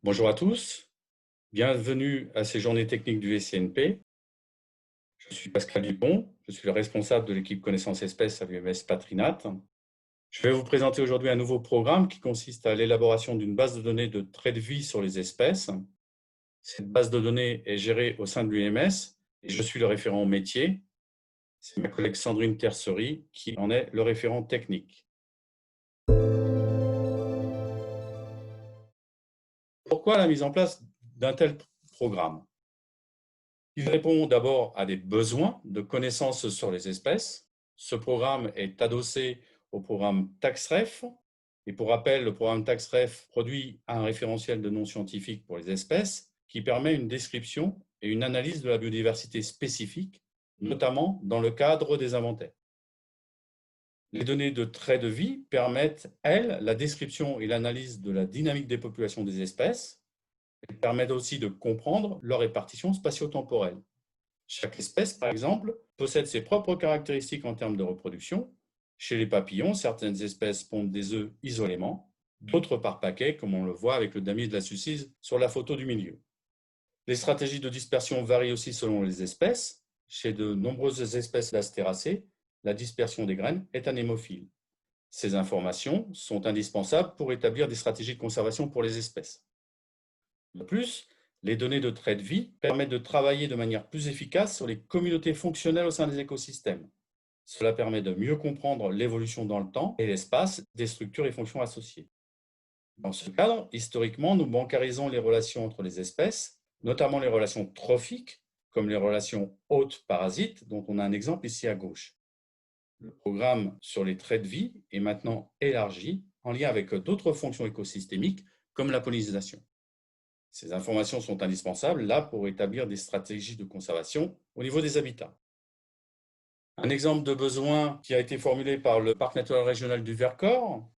Bonjour à tous, bienvenue à ces journées techniques du SCNP. Je suis Pascal Dupont, je suis le responsable de l'équipe connaissances espèces à l'UMS Patrinat. Je vais vous présenter aujourd'hui un nouveau programme qui consiste à l'élaboration d'une base de données de traits de vie sur les espèces. Cette base de données est gérée au sein de l'UMS et je suis le référent métier. C'est ma collègue Sandrine Tercery qui en est le référent technique. Pourquoi la mise en place d'un tel programme? Il répond d'abord à des besoins de connaissances sur les espèces. Ce programme est adossé au programme TaxRef. Et pour rappel, le programme TaxRef produit un référentiel de noms scientifiques pour les espèces qui permet une description et une analyse de la biodiversité spécifique, notamment dans le cadre des inventaires. Les données de traits de vie permettent, elles, la description et l'analyse de la dynamique des populations des espèces. Elles permettent aussi de comprendre leur répartition spatio-temporelle. Chaque espèce, par exemple, possède ses propres caractéristiques en termes de reproduction. Chez les papillons, certaines espèces pondent des œufs isolément, d'autres par paquets, comme on le voit avec le damier de la sucise sur la photo du milieu. Les stratégies de dispersion varient aussi selon les espèces. Chez de nombreuses espèces d'astéracées, la dispersion des graines est anémophile. Ces informations sont indispensables pour établir des stratégies de conservation pour les espèces. De plus, les données de traits de vie permettent de travailler de manière plus efficace sur les communautés fonctionnelles au sein des écosystèmes. Cela permet de mieux comprendre l'évolution dans le temps et l'espace des structures et fonctions associées. Dans ce cadre, historiquement, nous bancarisons les relations entre les espèces, notamment les relations trophiques, comme les relations hôtes-parasites, dont on a un exemple ici à gauche. Le programme sur les traits de vie est maintenant élargi en lien avec d'autres fonctions écosystémiques, comme la pollinisation. Ces informations sont indispensables là pour établir des stratégies de conservation au niveau des habitats. Un exemple de besoin qui a été formulé par le Parc naturel régional du Vercors.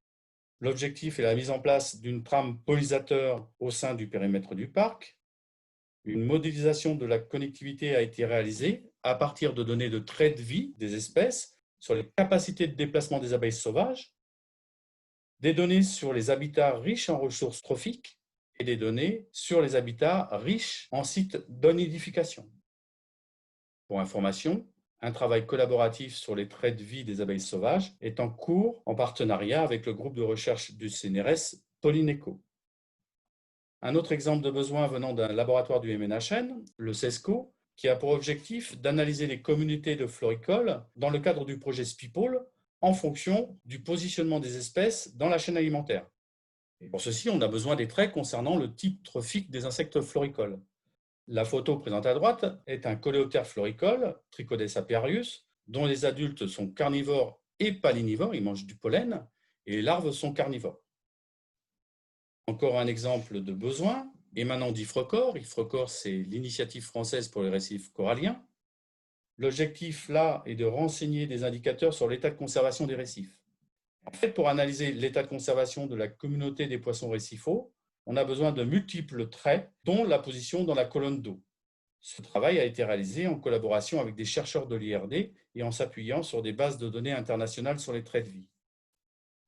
L'objectif est la mise en place d'une trame pollinisateur au sein du périmètre du parc. Une modélisation de la connectivité a été réalisée à partir de données de traits de vie des espèces sur les capacités de déplacement des abeilles sauvages, des données sur les habitats riches en ressources trophiques et des données sur les habitats riches en sites d'onidification. Pour information, un travail collaboratif sur les traits de vie des abeilles sauvages est en cours en partenariat avec le groupe de recherche du CNRS Pollineco. Un autre exemple de besoin venant d'un laboratoire du MNHN, le CESCO, qui a pour objectif d'analyser les communautés de floricoles dans le cadre du projet SPIPOL en fonction du positionnement des espèces dans la chaîne alimentaire. Et pour ceci, on a besoin des traits concernant le type trophique des insectes floricoles. La photo présente à droite est un coléoptère floricole, Trichodes apiarius, dont les adultes sont carnivores et palinivores, ils mangent du pollen, et les larves sont carnivores. Encore un exemple de besoin émanant d'IFRECOR. IFRECOR, c'est l'initiative française pour les récifs coralliens. L'objectif là est de renseigner des indicateurs sur l'état de conservation des récifs. En fait, pour analyser l'état de conservation de la communauté des poissons récifaux, on a besoin de multiples traits, dont la position dans la colonne d'eau. Ce travail a été réalisé en collaboration avec des chercheurs de l'IRD et en s'appuyant sur des bases de données internationales sur les traits de vie.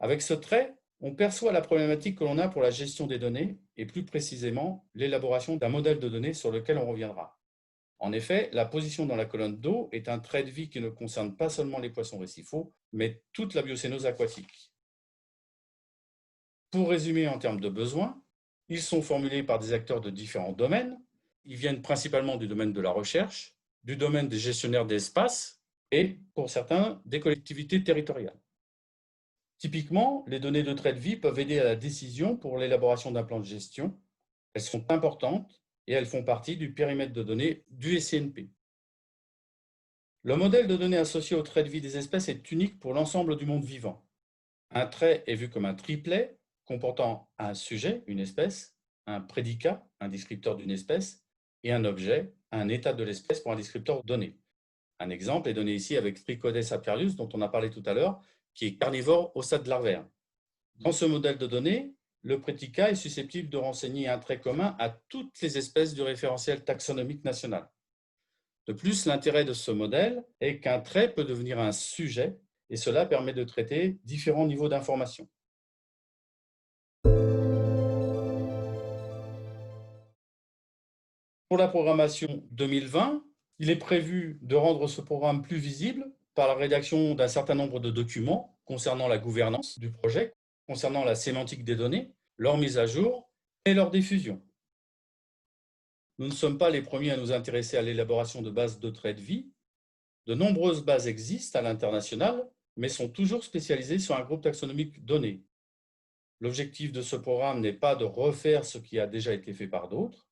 Avec ce trait, on perçoit la problématique que l'on a pour la gestion des données et plus précisément l'élaboration d'un modèle de données sur lequel on reviendra. En effet, la position dans la colonne d'eau est un trait de vie qui ne concerne pas seulement les poissons récifaux, mais toute la biocénose aquatique. Pour résumer en termes de besoins, ils sont formulés par des acteurs de différents domaines. Ils viennent principalement du domaine de la recherche, du domaine des gestionnaires d'espace et, pour certains, des collectivités territoriales. Typiquement, les données de traits de vie peuvent aider à la décision pour l'élaboration d'un plan de gestion. Elles sont importantes et elles font partie du périmètre de données du SCNP. Le modèle de données associé aux traits de vie des espèces est unique pour l'ensemble du monde vivant. Un trait est vu comme un triplet comportant un sujet, une espèce, un prédicat, un descripteur d'une espèce, et un objet, un état de l'espèce pour un descripteur donné. Un exemple est donné ici avec Trichodes apiarius, dont on a parlé tout à l'heure, qui est carnivore au stade larvaire. Dans ce modèle de données, le prédicat est susceptible de renseigner un trait commun à toutes les espèces du référentiel taxonomique national. De plus, l'intérêt de ce modèle est qu'un trait peut devenir un sujet et cela permet de traiter différents niveaux d'information. Pour la programmation 2020, il est prévu de rendre ce programme plus visible par la rédaction d'un certain nombre de documents concernant la gouvernance du projet, concernant la sémantique des données, leur mise à jour et leur diffusion. Nous ne sommes pas les premiers à nous intéresser à l'élaboration de bases de traits de vie. De nombreuses bases existent à l'international, mais sont toujours spécialisées sur un groupe taxonomique donné. L'objectif de ce programme n'est pas de refaire ce qui a déjà été fait par d'autres.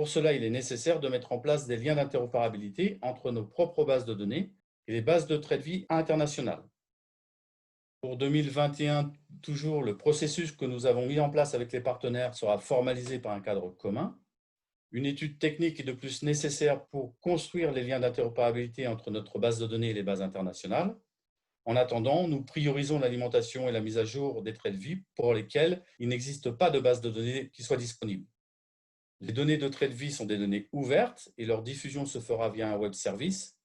Pour cela, il est nécessaire de mettre en place des liens d'interopérabilité entre nos propres bases de données et les bases de traits de vie internationales. Pour 2021, toujours, le processus que nous avons mis en place avec les partenaires sera formalisé par un cadre commun. Une étude technique est de plus nécessaire pour construire les liens d'interopérabilité entre notre base de données et les bases internationales. En attendant, nous priorisons l'alimentation et la mise à jour des traits de vie pour lesquels il n'existe pas de base de données qui soit disponible. Les données de traits de vie sont des données ouvertes et leur diffusion se fera via un web service.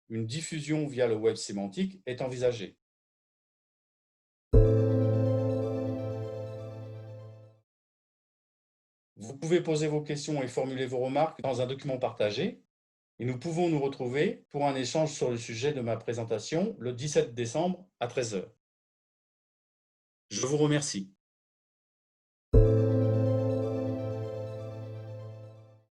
Une diffusion via le web sémantique est envisagée. Vous pouvez poser vos questions et formuler vos remarques dans un document partagé et nous pouvons nous retrouver pour un échange sur le sujet de ma présentation le 17 décembre à 13 h. Je vous remercie.